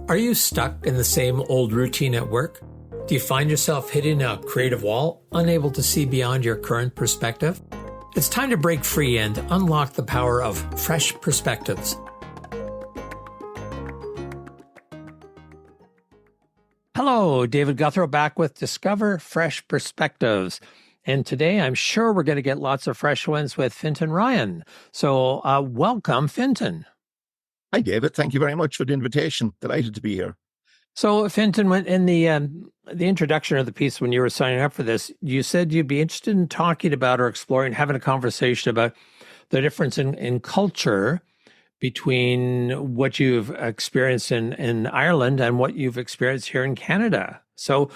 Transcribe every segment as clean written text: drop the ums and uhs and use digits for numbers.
Are you stuck in the same old routine at work? Do you find yourself hitting a creative wall, unable to see beyond your current perspective? It's time to break free and unlock the power of fresh perspectives. Hello, David Gouthro back with Discover Fresh Perspectives. And today I'm sure we're going to get lots of fresh ones with Fintan Ryan. So welcome, Fintan. Hi, David. Thank you very much for the invitation. Delighted to be here. So, Fintan, in the introduction of the piece, when you were signing up for this, you said you'd be interested in talking about or exploring, having a conversation about the difference in culture between what you've experienced in Ireland and what you've experienced here in Canada. So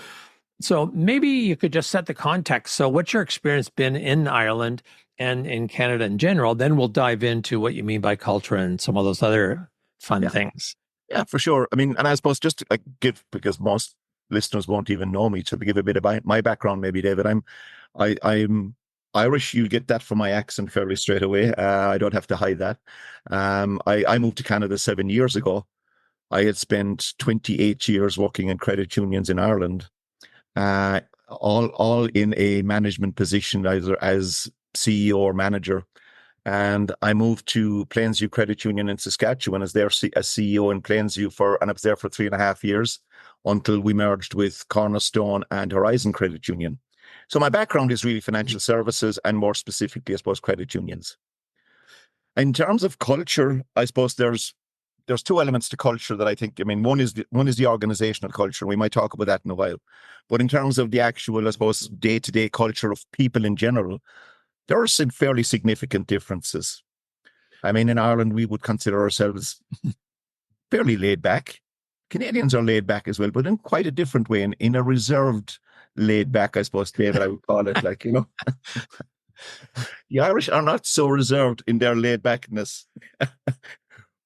maybe you could just set the context. So what's your experience been in Ireland and in Canada in general? Then we'll dive into what you mean by culture and some of those other fun things. Yeah, for sure. I mean, and I suppose just to give, because most listeners won't even know me, to give a bit of my background, maybe, David. I'm Irish. You'll get that from my accent fairly straight away. I don't have to hide that. I moved to Canada 7 years ago. I had spent 28 years working in credit unions in Ireland, all in a management position, either as CEO or manager. And I moved to Plainsview Credit Union in Saskatchewan as their CEO in Plainsview and I was there for 3.5 years until we merged with Cornerstone and Horizon Credit Union. So my background is really financial services and more specifically, I suppose, credit unions. In terms of culture, I suppose there's two elements to culture that I think, one is the organizational culture. We might talk about that in a while. But in terms of the actual, I suppose, day-to-day culture of people in general, there are some fairly significant differences. In Ireland, we would consider ourselves fairly laid back. Canadians are laid back as well, but in quite a different way, in a reserved laid back, I suppose, David, I would call it. The Irish are not so reserved in their laid backness.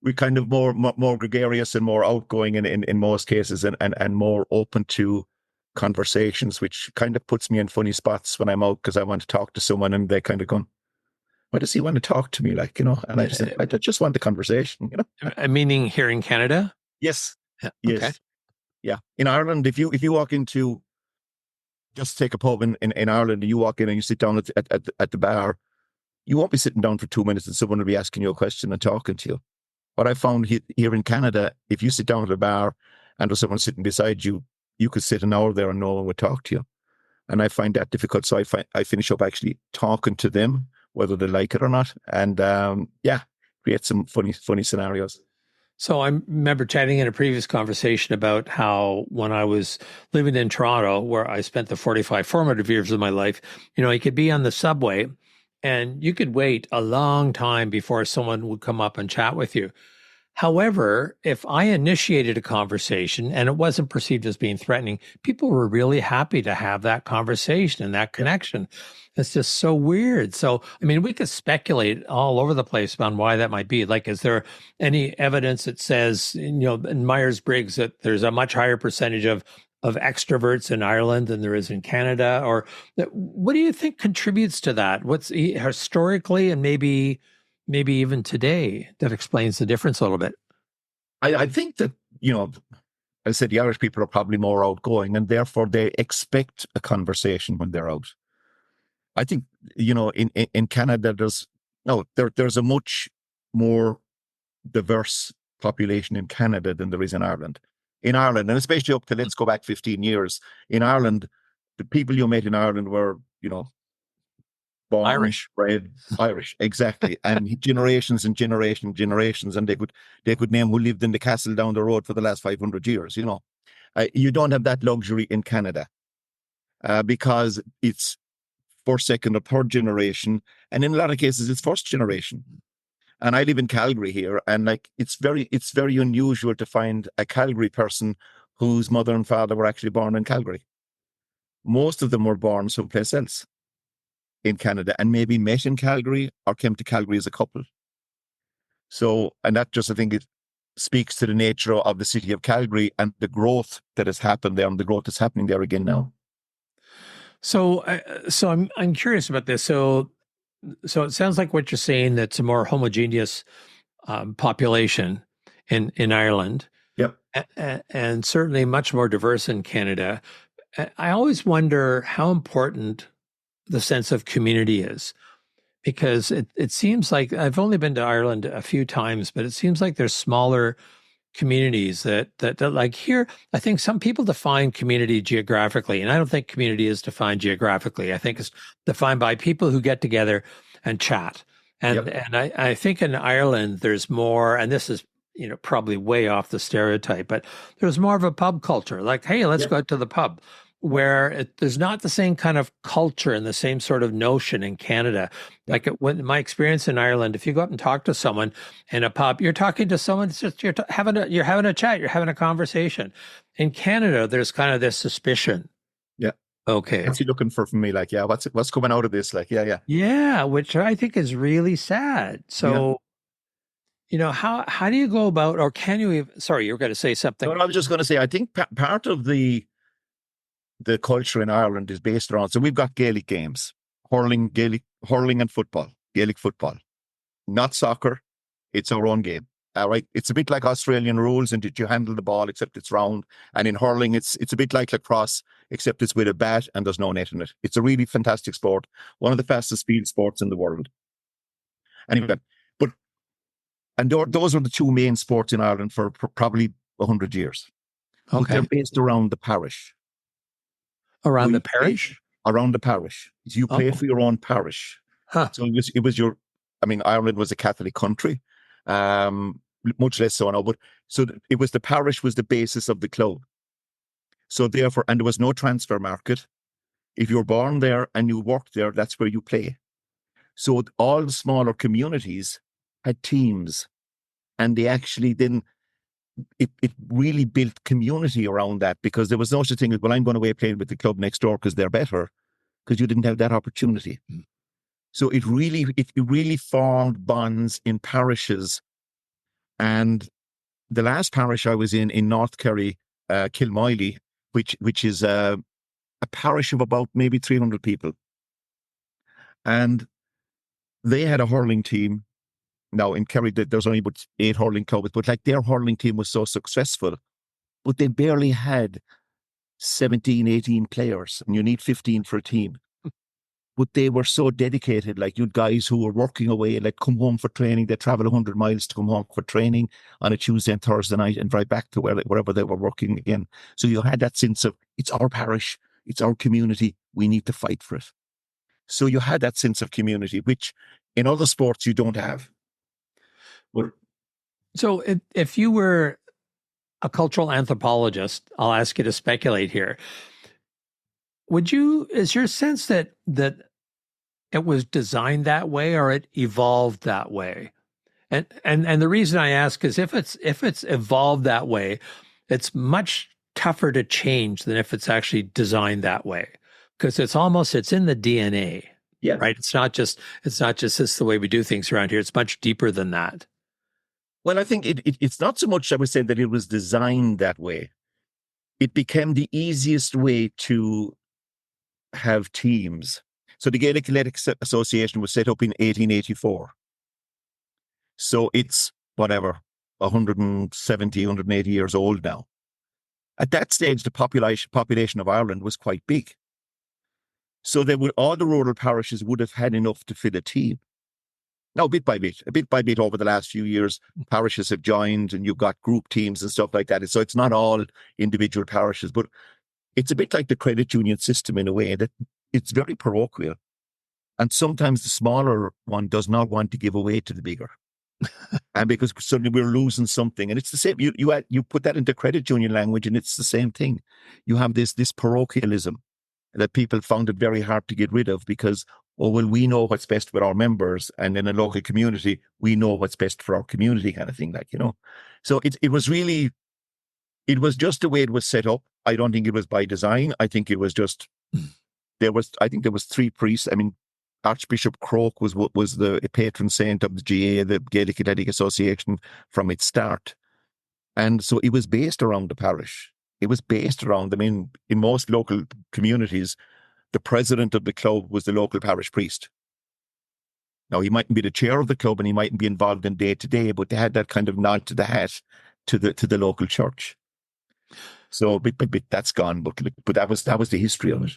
We're kind of more gregarious and more outgoing in most cases and more open to conversations, which kind of puts me in funny spots when I'm out because I want to talk to someone and they kind of go, why does he want to talk to me? And I just say, I just want the conversation, Meaning here in Canada? Yes. Yeah. Yes. Okay. Yeah. In Ireland, if you walk into, just take a pub in Ireland and you walk in and you sit down at the bar, you won't be sitting down for 2 minutes and someone will be asking you a question and talking to you. What I found here in Canada, if you sit down at a bar and there's someone sitting beside you, you could sit an hour there and no one would talk to you. And I find that difficult. So I finish up actually talking to them, whether they like it or not. And create some funny scenarios. So I remember chatting in a previous conversation about how when I was living in Toronto, where I spent the 45 formative years of my life, you could be on the subway and you could wait a long time before someone would come up and chat with you. However, if I initiated a conversation and it wasn't perceived as being threatening, people were really happy to have that conversation and that connection. It's just so weird. So, we could speculate all over the place on why that might be. Like, is there any evidence that says, in Myers-Briggs that there's a much higher percentage of extroverts in Ireland than there is in Canada? Or what do you think contributes to that? What's historically and maybe even today that explains the difference a little bit? I think that, I said the Irish people are probably more outgoing and therefore they expect a conversation when they're out. I think, in Canada, there's a much more diverse population in Canada than there is in Ireland. In Ireland, and especially up to, let's go back 15 years, in Ireland, the people you met in Ireland were, born, Irish, bred Irish, exactly, and generations and generations, and they could name who lived in the castle down the road for the last 500 years. You don't have that luxury in Canada because it's first, second, or third generation, and in a lot of cases, it's first generation. And I live in Calgary here, and it's very unusual to find a Calgary person whose mother and father were actually born in Calgary. Most of them were born someplace else in Canada and maybe met in Calgary or came to Calgary as a couple. So, and that just, I think it speaks to the nature of the city of Calgary and the growth that has happened there and the growth that's happening there again now. So I'm curious about this. So it sounds like what you're saying, that's a more homogeneous population in Ireland. Yep. and certainly much more diverse in Canada. I always wonder how important the sense of community is, because it seems like I've only been to Ireland a few times, but it seems like there's smaller communities that like here. I think some people define community geographically, and I don't think community is defined geographically. I think it's defined by people who get together and chat. And Yep. and I think in Ireland there's more, and this is probably way off the stereotype, but there's more of a pub culture. Like, hey, let's go Yep. out to the pub. Where there's not the same kind of culture and the same sort of notion in Canada. Yep. When my experience in Ireland, if you go up and talk to someone in a pub, you're talking to someone. It's just you're having a chat, you're having a conversation. In Canada, there's kind of this suspicion. Yeah. Okay, What's he looking for from me? Like, yeah, what's coming out of this? Like, yeah, yeah. yeah, which I think is really sad. Yeah. So, how do you go about, or can you even, sorry, you were going to say No, something. no, I was just going to say, I think part of the culture in Ireland is based around. So we've got Gaelic games, hurling and football, Gaelic football, not soccer. It's our own game. All right. It's a bit like Australian rules, and did you handle the ball, except it's round. And in hurling, it's a bit like lacrosse, except it's with a bat and there's no net in it. It's a really fantastic sport, one of the fastest field sports in the world. Anyway, but those are the two main sports in Ireland for probably 100 years. But they're Okay, based around the parish. So around the you play parish. around the parish. So you play Oh, for your own parish. huh. So it was your. I mean, Ireland was a Catholic country, much less so now. But it was the parish was the basis of the club. So therefore, and there was no transfer market. If you're born there and you worked there, that's where you play. So all the smaller communities had teams, and they actually then it really built community around that, because there was no such thing as, well, I'm going away playing with the club next door because they're better, because you didn't have that opportunity. So it really formed bonds in parishes. And the last parish I was in North Kerry, Kilmiley, which is a parish of about maybe 300 people, and they had a hurling team. Now in Kerry, there's only about 8 hurling clubs, but like their hurling team was so successful, but they barely had 17, 18 players, and you need 15 for a team. But they were so dedicated. Like, you'd guys who were working away, like come home for training. They travel 100 miles to come home for training on a Tuesday and Thursday night and drive back to wherever they were working again. So you had that sense of, it's our parish, it's our community, we need to fight for it. So you had that sense of community, which in other sports you don't have. But So if you were a cultural anthropologist, I'll ask you to speculate here. Is your sense that it was designed that way or it evolved that way? And the reason I ask is if it's evolved that way, it's much tougher to change than if it's actually designed that way. Because it's in the DNA, yeah, right? It's not just this is the way we do things around here. It's much deeper than that. well, I think it's not so much, I would say, that it was designed that way. It became the easiest way to have teams. So the Gaelic Athletics Association was set up in 1884. So it's whatever, 170, 180 years old now. At that stage, the population of Ireland was quite big. So all the rural parishes would have had enough to fill a team. Now, bit by bit over the last few years, parishes have joined and you've got group teams and stuff like that. So it's not all individual parishes, but it's a bit like the credit union system in a way that it's very parochial. And sometimes the smaller one does not want to give away to the bigger. And because suddenly we're losing something. And it's the same. You put that into credit union language and it's the same thing. You have this parochialism that people found it very hard to get rid of because, oh, well, we know what's best with our members. And in a local community, we know what's best for our community, kind of thing, So it was just the way it was set up. I don't think it was by design. I think it was just, there was 3 priests. I mean, Archbishop Croke was the patron saint of the GA, the Gaelic Athletic Association, from its start. And so it was based around the parish. It was based around, I mean, in most local communities, the president of the club was the local parish priest. Now, he mightn't be the chair of the club and he mightn't be involved in day to day, but they had that kind of nod to the hat to the local church. So but that's gone, but that was the history of it.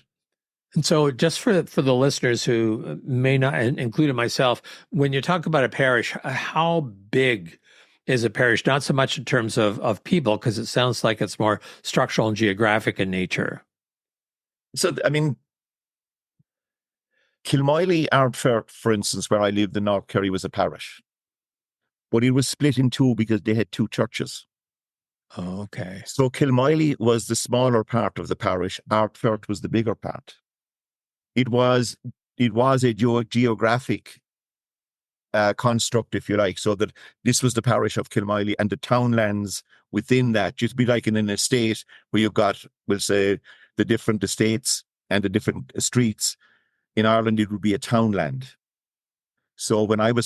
And so just for the listeners who may not, including myself, when you talk about a parish, how big is a parish? Not so much in terms of people, because it sounds like it's more structural and geographic in nature. So, I mean, Kilmiley, Ardfert, for instance, where I lived in North Kerry, was a parish. But it was split in two because they had two churches. Oh, okay. So Kilmiley was the smaller part of the parish. Ardfert was the bigger part. It was a geographic construct, if you like, so that this was the parish of Kilmiley, and the townlands within that, just be like in an estate where you've got, we'll say, the different estates and the different streets. In Ireland, it would be a townland. So when I'm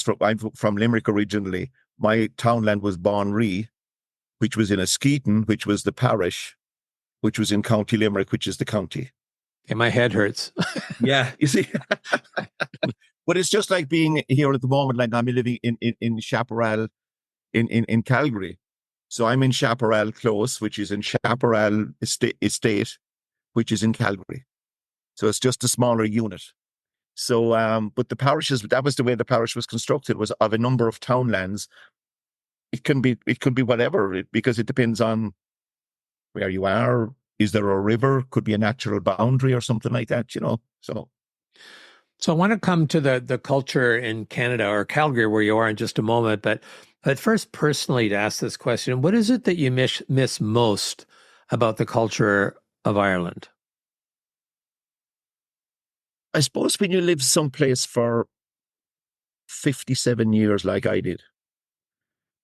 from Limerick originally, my townland was Bonree, which was in Askeaton, which was the parish, which was in County Limerick, which is the county. And my head hurts. Yeah, you see. But it's just like being here at the moment, like I'm living in Chaparral in Calgary. So I'm in Chaparral Close, which is in Chaparral Estate, which is in Calgary. So it's just a smaller unit. So, but the parishes, that was the way the parish was constructed, was of a number of townlands. It could be whatever, because it depends on where you are. Is there a river? Could be a natural boundary or something like that, So I want to come to the culture in Canada, or Calgary, where you are, in just a moment. But first, personally, to ask this question, what is it that you miss most about the culture of Ireland? I suppose when you live someplace for 57 years like I did,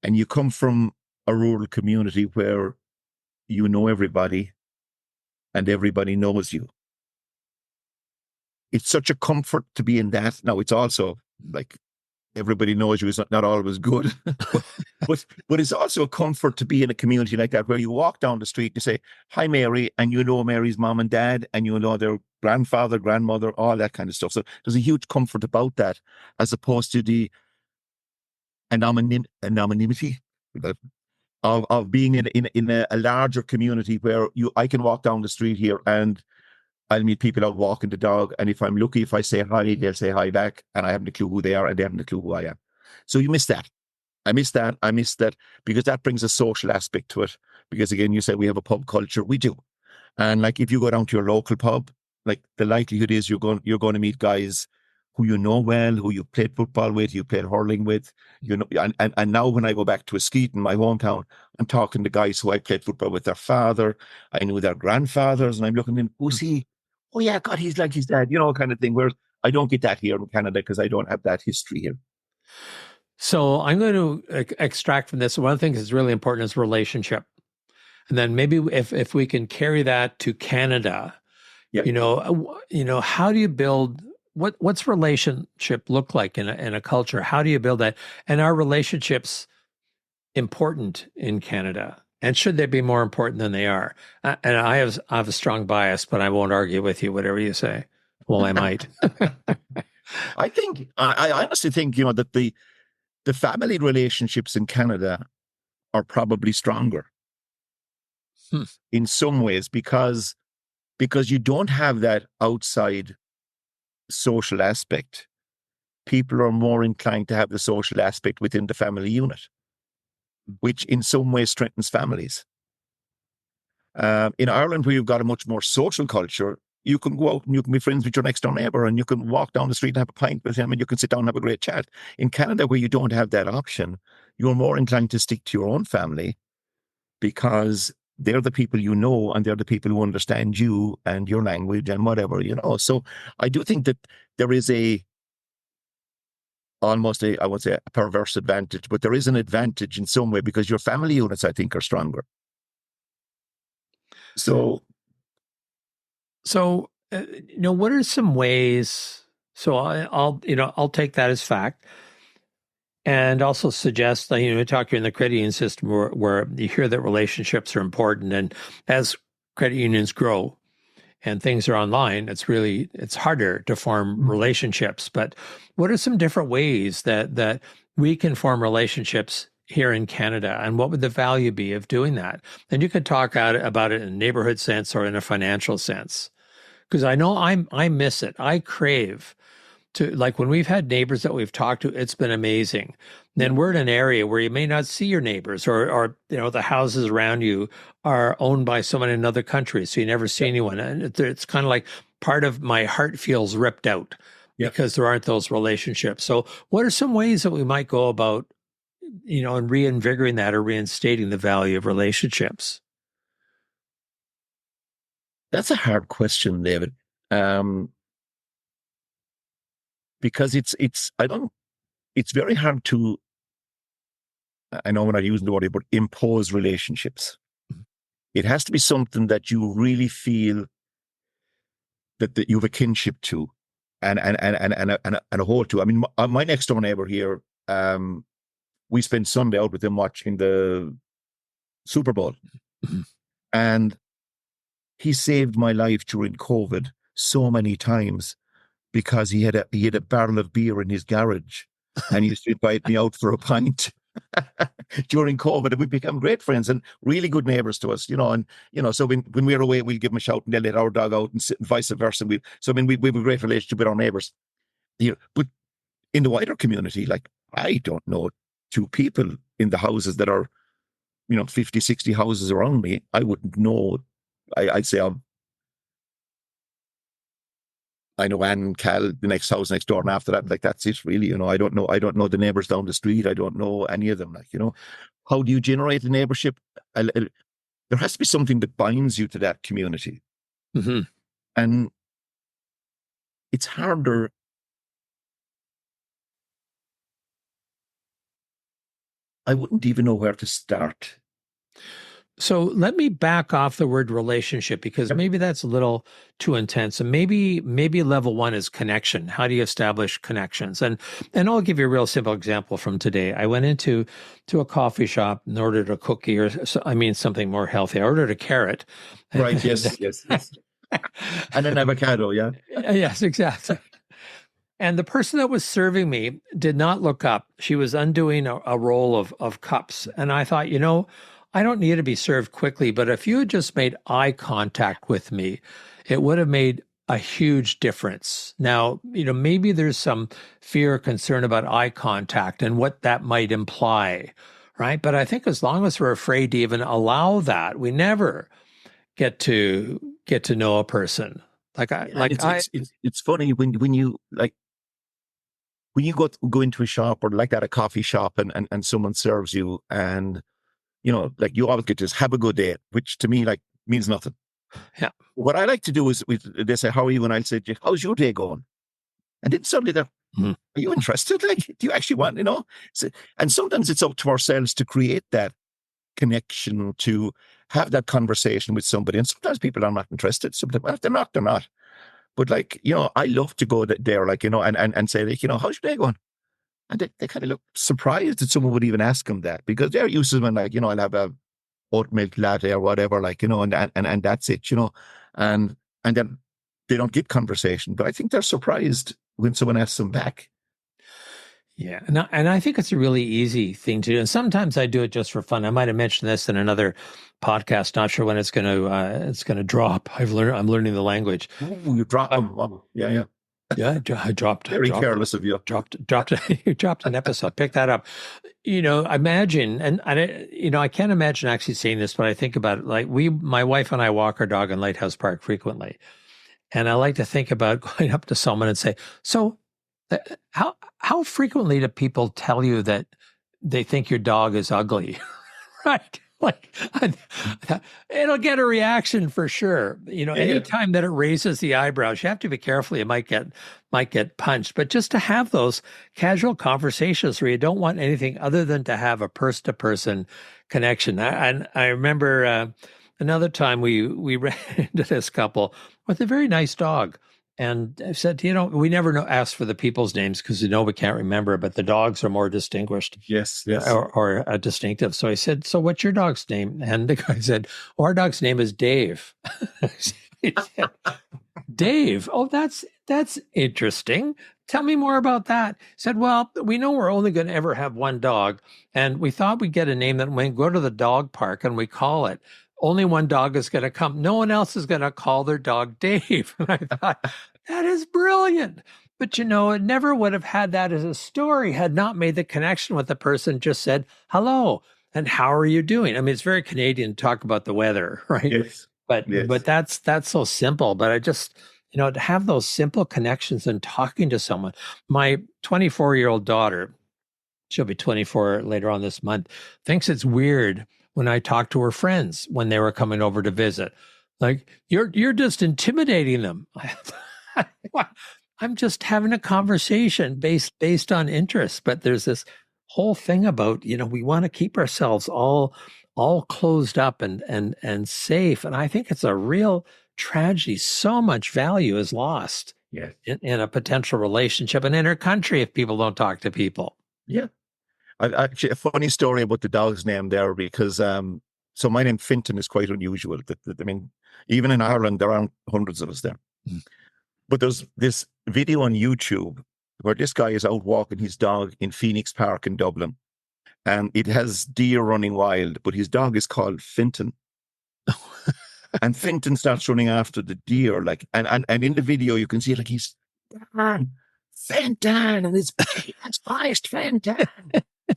and you come from a rural community where you know everybody and everybody knows you, it's such a comfort to be in that. Now, it's also like everybody knows you is not always good, but it's also a comfort to be in a community like that, where you walk down the street and you say, "Hi, Mary," and you know Mary's mom and dad, and you know their grandfather, grandmother, all that kind of stuff. So there's a huge comfort about that, as opposed to the anonymity of being in a larger community where I can walk down the street here and I'll meet people out walking the dog, and if I'm lucky, if I say hi, they'll say hi back, and I haven't a clue who they are, and they haven't a clue who I am. So you miss that. I miss that because that brings a social aspect to it. Because again, you say we have a pub culture. We do. And like if you go down to your local pub, like the likelihood is you're going to meet guys who you know well, who you played football with, you played hurling with, and now when I go back to Askeaton, my hometown, I'm talking to guys who I played football with their father, I knew their grandfathers, and I'm looking at them, who's he? Oh yeah, God, he's like his dad, kind of thing. Whereas I don't get that here in Canada because I don't have that history here. So I'm going to extract from this. One of the things that's really important is relationship. And then maybe if we can carry that to Canada, yeah. How do you build, what's relationship look like in a culture? How do you build that? And are relationships important in Canada? And should they be more important than they are? And I have a strong bias, but I won't argue with you, whatever you say. Well, I might. I honestly think, that the family relationships in Canada are probably stronger in some ways because you don't have that outside social aspect. People are more inclined to have the social aspect within the family unit, which in some ways strengthens families. In Ireland, where you've got a much more social culture, you can go out and you can be friends with your next door neighbor, and you can walk down the street and have a pint with him, and you can sit down and have a great chat. In Canada, where you don't have that option, you're more inclined to stick to your own family because they're the people you know, and they're the people who understand you and your language and whatever, So I do think that there is almost I would say a perverse advantage, but there is an advantage in some way because your family units, I think, are stronger. So, what are some ways? So I'll take that as fact, and also suggest that talk in the credit union system where you hear that relationships are important, and as credit unions grow and things are online, it's harder to form relationships. But what are some different ways that we can form relationships here in Canada, and what would the value be of doing that? And you could talk about it in a neighborhood sense or in a financial sense, because I know I miss it. I crave to, like, when we've had neighbors that we've talked to, it's been amazing. Then we're in an area where you may not see your neighbors, or the houses around you are owned by someone in another country, so you never see anyone, and it's kind of like part of my heart feels ripped out because there aren't those relationships. So, what are some ways that we might go about, and reinvigorating that or reinstating the value of relationships? That's a hard question, David. Because it's very hard to, I know we're not using the word, but impose relationships. It has to be something that you really feel that you have a kinship to and a hold to. I mean, my next door neighbor here, we spent Sunday out with him watching the Super Bowl. And he saved my life during COVID so many times because he had a barrel of beer in his garage and he used to invite me out for a pint during COVID, and we become great friends and really good neighbors to us, so when we're away, we'll give them a shout and they'll let our dog out and sit, and vice versa. We have a great relationship with our neighbors here. But in the wider community, like, I don't know two people in the houses that are, 50, 60 houses around me. I wouldn't know. I'd say I know Anne and Cal, the next house next door, and after that, like, that's it really. I don't know the neighbors down the street. I don't know any of them. Like, how do you generate a neighborship? There has to be something that binds you to that community. Mm-hmm. And it's harder. I wouldn't even know where to start. So let me back off the word relationship, because maybe that's a little too intense. And maybe level one is connection. How do you establish connections? And I'll give you a real simple example from today. I went into a coffee shop and ordered a cookie, or something more healthy. I ordered a carrot. Right. Yes. And an avocado. Yeah. Yes, exactly. And the person that was serving me did not look up. She was undoing a roll of cups. And I thought, I don't need to be served quickly, but if you had just made eye contact with me, it would have made a huge difference. Now, maybe there's some fear or concern about eye contact and what that might imply, right? But I think as long as we're afraid to even allow that, we never get to know a person. It's funny when you like, when you go into a shop or like that, a coffee shop, and someone serves you, and like, you always get this "have a good day," which to me, like, means nothing. Yeah. What I like to do is, they say, "How are you?" And I'll say, "How's your day going?" And then suddenly they're, "Are you interested? Like, do you actually want, So, and sometimes it's up to ourselves to create that connection, to have that conversation with somebody. And sometimes people are not interested. Sometimes, well, if they're not. But, like, I love to go there, like, and say, like, "How's your day going?" And they kind of look surprised that someone would even ask them that, because they're used to when, like, I'll have a oat milk latte or whatever, like, and that's it, and then they don't get conversation. But I think they're surprised when someone asks them back. Yeah, and I think it's a really easy thing to do. And sometimes I do it just for fun. I might have mentioned this in another podcast. Not sure when it's going to drop. I'm learning the language. Ooh, you dropped them. Yeah. Yeah, I dropped. Very careless of you. You dropped an episode. Pick that up. Imagine, and I can't imagine actually saying this, but I think about it. Like, my wife and I walk our dog in Lighthouse Park frequently, and I like to think about going up to someone and say, "So, how frequently do people tell you that they think your dog is ugly?" Right? Like, it'll get a reaction for sure. Anytime that it raises the eyebrows, you have to be careful. You might get punched. But just to have those casual conversations where you don't want anything other than to have a person-to-person connection. I remember another time we ran into this couple with a very nice dog. And I said, we never ask for the people's names because we can't remember, but the dogs are more distinguished. Yes. Or distinctive. So I said, "So what's your dog's name?" And the guy said, "Our dog's name is Dave." He said, "Dave? Oh, that's interesting. Tell me more about that. Said, well, we know we're only going to ever have one dog. And we thought we'd get a name that when we go to the dog park and we call it, only one dog is going to come. No one else is going to call their dog Dave. And I thought, that is brilliant. But it never would have had that as a story had not made the connection with the person, just said, hello, and how are you doing? I mean, it's very Canadian to talk about the weather, right? Yes. But Yes. that's so simple. But I just, to have those simple connections and talking to someone. My 24-year-old daughter, she'll be 24 later on this month, thinks it's weird when I talk to her friends when they were coming over to visit. Like, you're just intimidating them. I'm just having a conversation based on interest. But there's this whole thing about, we want to keep ourselves all closed up and safe. And I think it's a real tragedy. So much value is lost Yes. in a potential relationship and in our country if people don't talk to people. Yeah. Actually, a funny story about the dog's name there, because so my name Fintan is quite unusual. I mean, even in Ireland, there aren't hundreds of us there. Mm. But there's this video on YouTube where this guy is out walking his dog in Phoenix Park in Dublin, and it has deer running wild, but his dog is called Fintan. And Fintan starts running after the deer, and in the video you can see he's Fintan, and it's Christ, Fintan.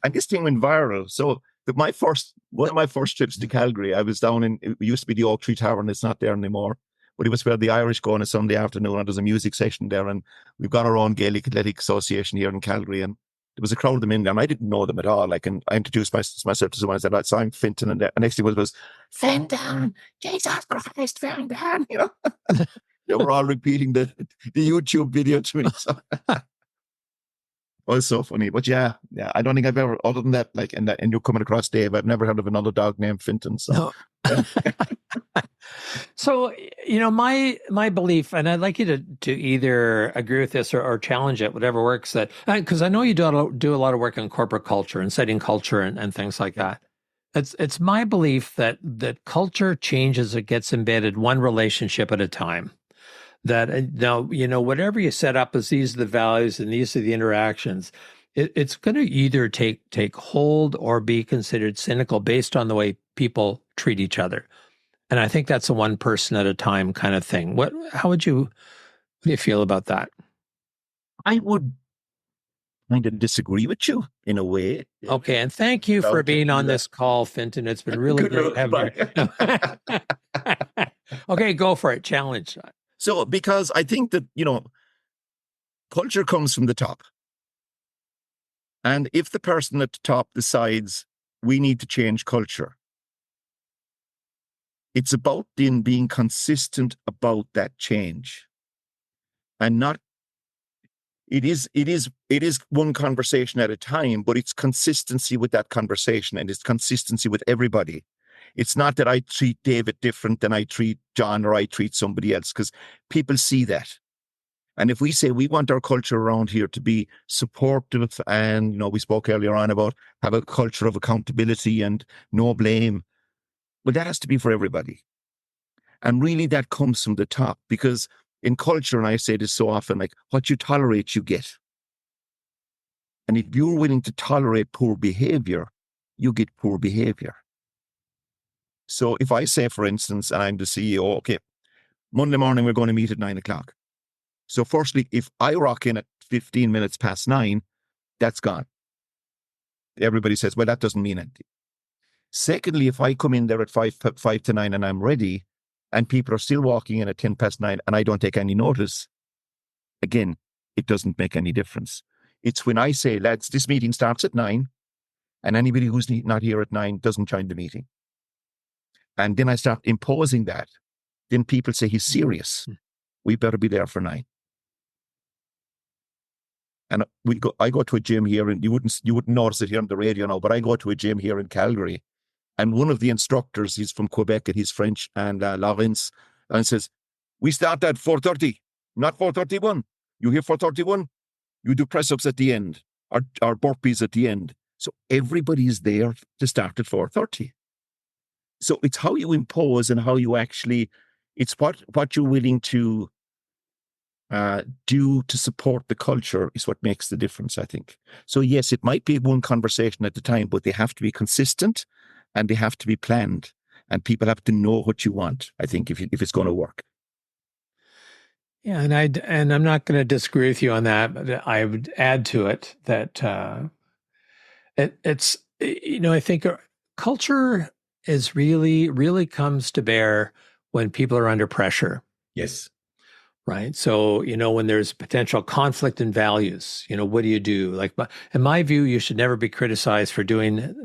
And this thing went viral. So one of my first trips to Calgary, I was down it used to be the Oak Tree Tavern. It's not there anymore, but it was where the Irish go on a Sunday afternoon, and there's a music session there, and we've got our own Gaelic Athletic Association here in Calgary, and there was a crowd of them in there, and I didn't know them at all. And I introduced myself to someone. I said, "I saw Fintan," and the next thing was Fintan, Jesus Christ, Fintan. They were all repeating the YouTube video to me. So. Oh, it's so funny. But yeah, I don't think I've ever, other than that, and you're coming across Dave, I've never heard of another dog named Fintan. So, no. So, my belief, and I'd like you to either agree with this or challenge it, whatever works, that, because I know you do a lot of work on corporate culture and setting culture and things like that. It's my belief that culture changes, it gets embedded one relationship at a time. That now, whatever you set up as these are the values and these are the interactions, it's going to either take hold or be considered cynical based on the way people treat each other. And I think that's a one person at a time kind of thing. What do you feel about that? I would kind of disagree with you in a way. Okay. And thank you for being on this call, Fintan. It's been really great having you. Okay, go for it. Challenge. So, because I think that, culture comes from the top. And if the person at the top decides we need to change culture, it's about then being consistent about that change. And not, it is one conversation at a time, but it's consistency with that conversation, and it's consistency with everybody. It's not that I treat David different than I treat John or I treat somebody else, because people see that. And if we say we want our culture around here to be supportive, and, we spoke earlier on about have a culture of accountability and no blame, well, that has to be for everybody. And really that comes from the top, because in culture, and I say this so often, what you tolerate, you get. And if you're willing to tolerate poor behavior, you get poor behavior. So if I say, for instance, and I'm the CEO, okay, Monday morning, we're going to meet at 9:00. So firstly, if I rock in at 15 minutes past 9, that's gone. Everybody says, well, that doesn't mean anything. Secondly, if I come in there at 5 to 9 and I'm ready, and people are still walking in at 10 past 9 and I don't take any notice, again, it doesn't make any difference. It's when I say, lads, this meeting starts at 9, and anybody who's not here at 9 doesn't join the meeting. And then I start imposing that. Then people say, he's serious. We better be there for 9. And I go to a gym here, and you wouldn't notice it here on the radio now, but I go to a gym here in Calgary, and one of the instructors, he's from Quebec and he's French, and Lawrence, and says, we start at 4:30, not 4:31. You hear 4:31? You do press-ups at the end, or burpees at the end. So everybody is there to start at 4:30. So it's how you impose and how you actually, it's what you're willing to do to support the culture is what makes the difference, I think. So yes, it might be one conversation at a time, but they have to be consistent and they have to be planned. And people have to know what you want, I think, if it's going to work. Yeah, and I'm not going to disagree with you on that, but I would add to it that it's I think culture is really comes to bear when people are under pressure. Yes. Right. So, when there's potential conflict in values, what do you do? Like, in my view, you should never be criticized for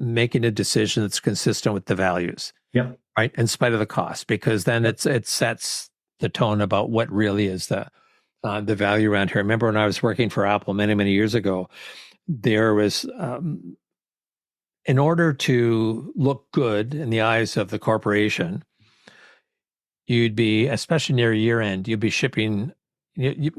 making a decision that's consistent with the values. Yeah. Right. In spite of the cost, because then it sets the tone about what really is the value around here. I remember when I was working for Apple many years ago, there was, in order to look good in the eyes of the corporation, you'd be, especially near year end, you'd be shipping. We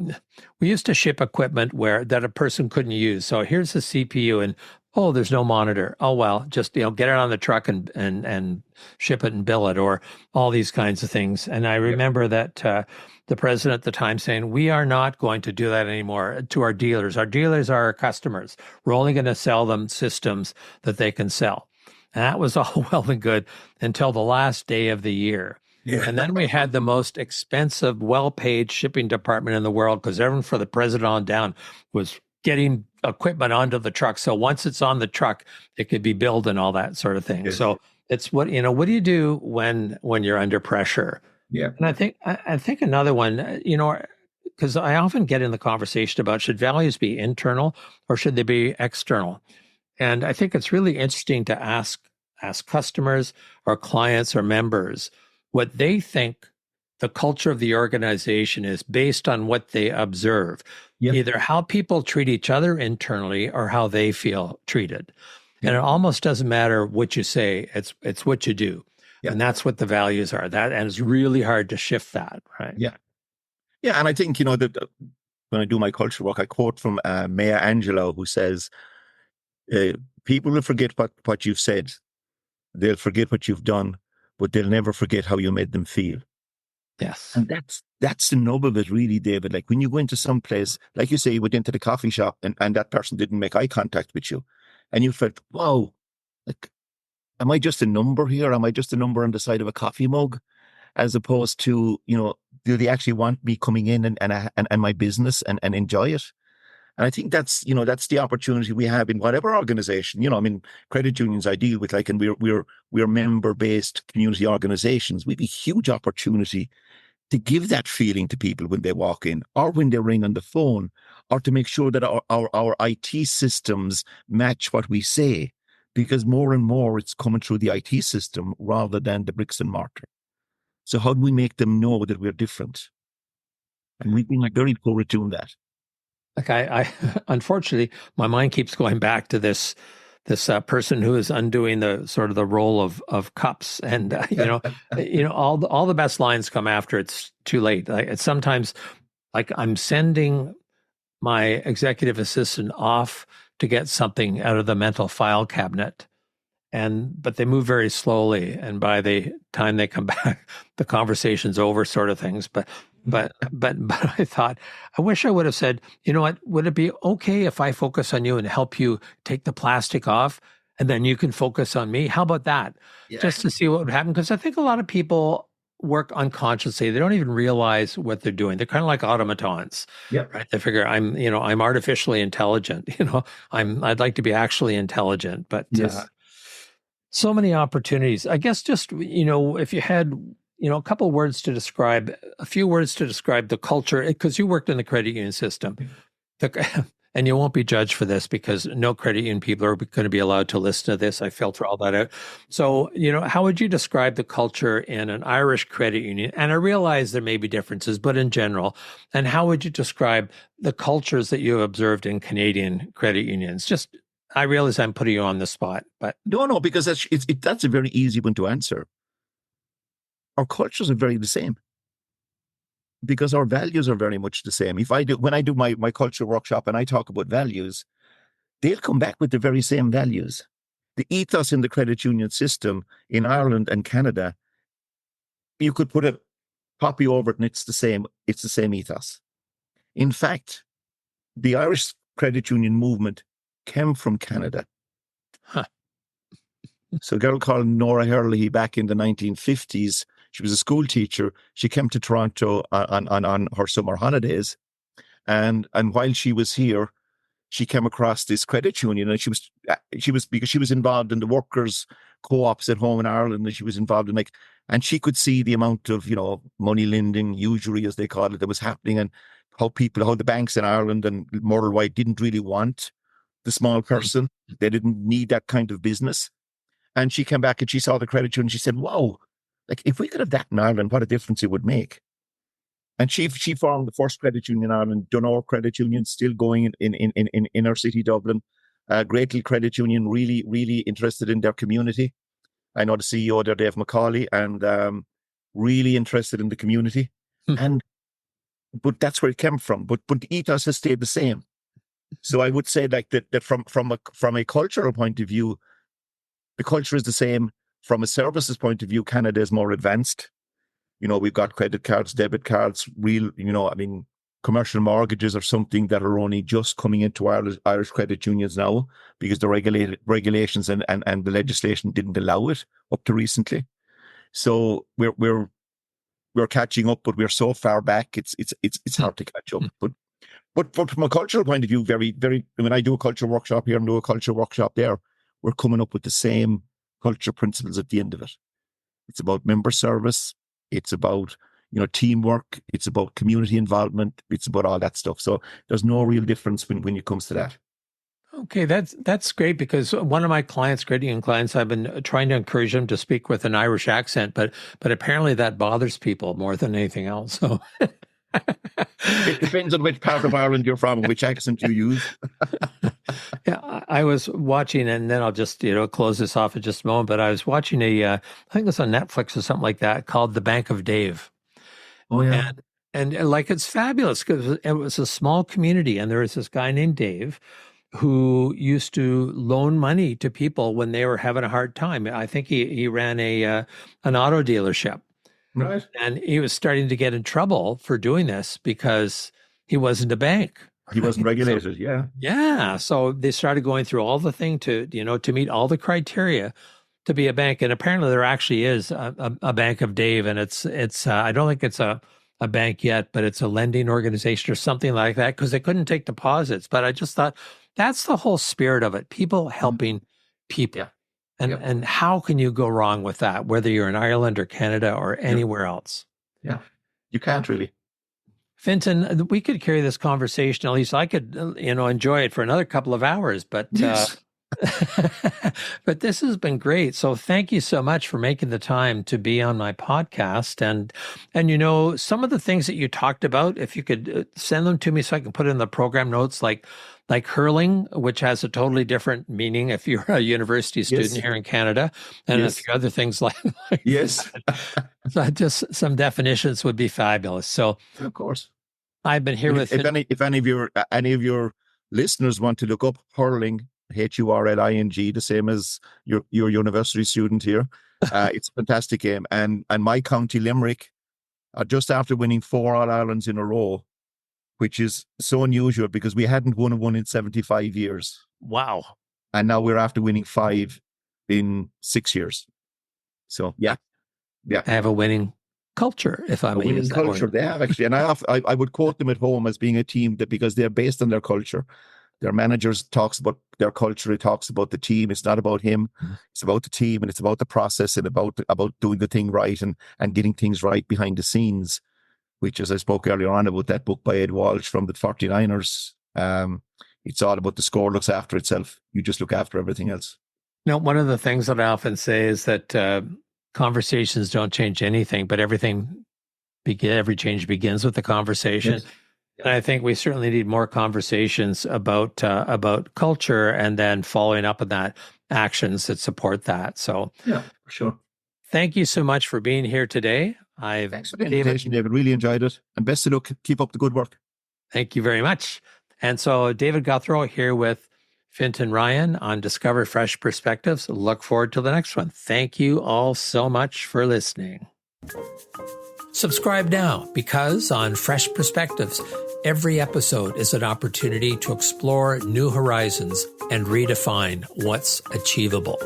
used to ship equipment that a person couldn't use. So here's the CPU, and oh, there's no monitor. Oh well, just get it on the truck and ship it and bill it, or all these kinds of things. And I remember that the president at the time saying, "We are not going to do that anymore to our dealers. Our dealers are our customers. We're only going to sell them systems that they can sell." And that was all well and good until the last day of the year. Yeah. And then we had the most expensive, well-paid shipping department in the world, because everyone for the president on down was getting equipment onto the truck. So once it's on the truck, it could be billed and all that sort of thing. Yes. So it's what do you do when you're under pressure? Yeah. And I think another one, because I often get in the conversation about, should values be internal or should they be external? And I think it's really interesting to ask customers or clients or members what they think the culture of the organization is based on what they observe, either how people treat each other internally or how they feel treated. And it almost doesn't matter what you say, it's what you do. And that's what the values are. And it's really hard to shift that, right? Yeah. Yeah. And I think, that when I do my culture work, I quote from Maya Angelou, who says, people will forget what you've said. They'll forget what you've done, but they'll never forget how you made them feel. Yes. And that's the nub of it, really, David. Like when you go into some place, like you say, you went into the coffee shop and that person didn't make eye contact with you. And you felt, wow, like, am I just a number here? Am I just a number on the side of a coffee mug? As opposed to, do they actually want me coming in and my business and enjoy it? And I think that's the opportunity we have in whatever organization. Credit unions I deal with, and we're member-based community organizations. We have a huge opportunity to give that feeling to people when they walk in, or when they ring on the phone, or to make sure that our IT systems match what we say, because more and more it's coming through the IT system rather than the bricks and mortar. So how do we make them know that we're different? And we've been very poor at doing that. Like I unfortunately, my mind keeps going back to this person who is undoing the sort of the role of cups, and all the best lines come after it's too late. Like it's sometimes like I'm sending my executive assistant off to get something out of the mental file cabinet, but they move very slowly, and by the time they come back, the conversation's over, sort of things. But I thought, I wish I would have said, you know what, would it be okay if I focus on you and help you take the plastic off, and then you can focus on me? How about that? Yeah. Just to see what would happen. Because I think a lot of people work unconsciously. They don't even realize what they're doing. They're kind of like automatons. Yeah. Right. They figure I'm artificially intelligent. I'd like to be actually intelligent, but so many opportunities. I guess just, if you had a few words to describe the culture, because you worked in the credit union system, and you won't be judged for this because no credit union people are going to be allowed to listen to this. I filter all that out. So, how would you describe the culture in an Irish credit union? And I realize there may be differences, but in general, and how would you describe the cultures that you have observed in Canadian credit unions? I realize I'm putting you on the spot, but no, because that's a very easy one to answer. Our cultures are very the same, because our values are very much the same. When I do my culture workshop and I talk about values, they'll come back with the very same values. The ethos in the credit union system in Ireland and Canada, you could put a copy over it and it's the same ethos. In fact, the Irish credit union movement came from Canada. Huh. So a girl called Nora Hurley back in the 1950s, she was a school teacher. She came to Toronto on her summer holidays. And while she was here, she came across this credit union, and she was because she was involved in the workers' co-ops at home in Ireland, and she was involved in and she could see the amount of, money lending, usury as they call it, that was happening, and how the banks in Ireland and Myrtle White didn't really want the small person. They didn't need that kind of business. And she came back and she saw the credit union. She said, wow, if we could have that in Ireland, what a difference it would make. And she formed the first credit union in Ireland, Dunor Credit Union, still going in our city, Dublin. Great little credit union, really, really interested in their community. I know the CEO there, Dave McCauley, and really interested in the community. But that's where it came from. But the ethos has stayed the same. So I would say that from a cultural point of view, the culture is the same. From a services point of view, Canada is more advanced. We've got credit cards, debit cards, commercial mortgages are something that are only just coming into Irish credit unions now, because the regulations and the legislation didn't allow it up to recently. So we're catching up, but we're so far back, it's hard to catch up. But from a cultural point of view, very, very, when I do a culture workshop here and do a culture workshop there, we're coming up with the same culture principles at the end of it. It's about member service. It's about, teamwork. It's about community involvement. It's about all that stuff. So there's no real difference when it comes to that. Okay, that's great, because one of my clients, credit union clients, I've been trying to encourage them to speak with an Irish accent, but apparently that bothers people more than anything else. So it depends on which part of Ireland you're from and which accent you use. Yeah, I was watching, and then I'll just close this off in just a moment. But I was watching I think it's on Netflix or something like that, called The Bank of Dave. Oh yeah, and it's fabulous, because it was a small community, and there was this guy named Dave who used to loan money to people when they were having a hard time. I think he ran an auto dealership. Right. And he was starting to get in trouble for doing this because he wasn't a bank. He wasn't regulated. So, yeah. Yeah. So they started going through all the thing to meet all the criteria to be a bank. And apparently there actually is a Bank of Dave. And it's I don't think it's a bank yet, but it's a lending organization or something like that, because they couldn't take deposits. But I just thought that's the whole spirit of it. People helping people. Yeah. And how can you go wrong with that, whether you're in Ireland or Canada or anywhere else? Yeah, you can't really. Fintan, we could carry this conversation, at least I could, enjoy it for another couple of hours, but Yes. but this has been great. So thank you so much for making the time to be on my podcast. And some of the things that you talked about, if you could send them to me so I can put it in the program notes, like hurling, which has a totally different meaning if you're a university student here in Canada, and a few other things like yes. So just some definitions would be fabulous. So of course, I've been here with. If any of your listeners want to look up hurling, HURLING, the same as your university student here, it's a fantastic game. And my county, Limerick, are just after winning 4 All-Irelands in a row, which is so unusual because we hadn't won one in 75 years. Wow. And now we're after winning 5 in 6 years. So, yeah. I have a winning culture, if I may use that culture word. They have, actually. And I would quote them at home as being a team because they're based on their culture. Their managers talks about their culture. It talks about the team. It's not about him. It's about the team, and it's about the process, and about doing the thing right and getting things right behind the scenes, which, as I spoke earlier on about that book by Ed Walsh from the 49ers, it's all about the score looks after itself. You just look after everything else. Now, one of the things that I often say is that conversations don't change anything, but every change begins with the conversation. Yes. And I think we certainly need more conversations about culture, and then following up on that, actions that support that. So, yeah, for sure. Thank you so much for being here today. Thanks for the invitation, David. Really enjoyed it. And best of luck. Keep up the good work. Thank you very much. And so David Gouthro here with Fintan Ryan on Discover Fresh Perspectives. Look forward to the next one. Thank you all so much for listening. Subscribe now, because on Fresh Perspectives, Every episode is an opportunity to explore new horizons and redefine what's achievable.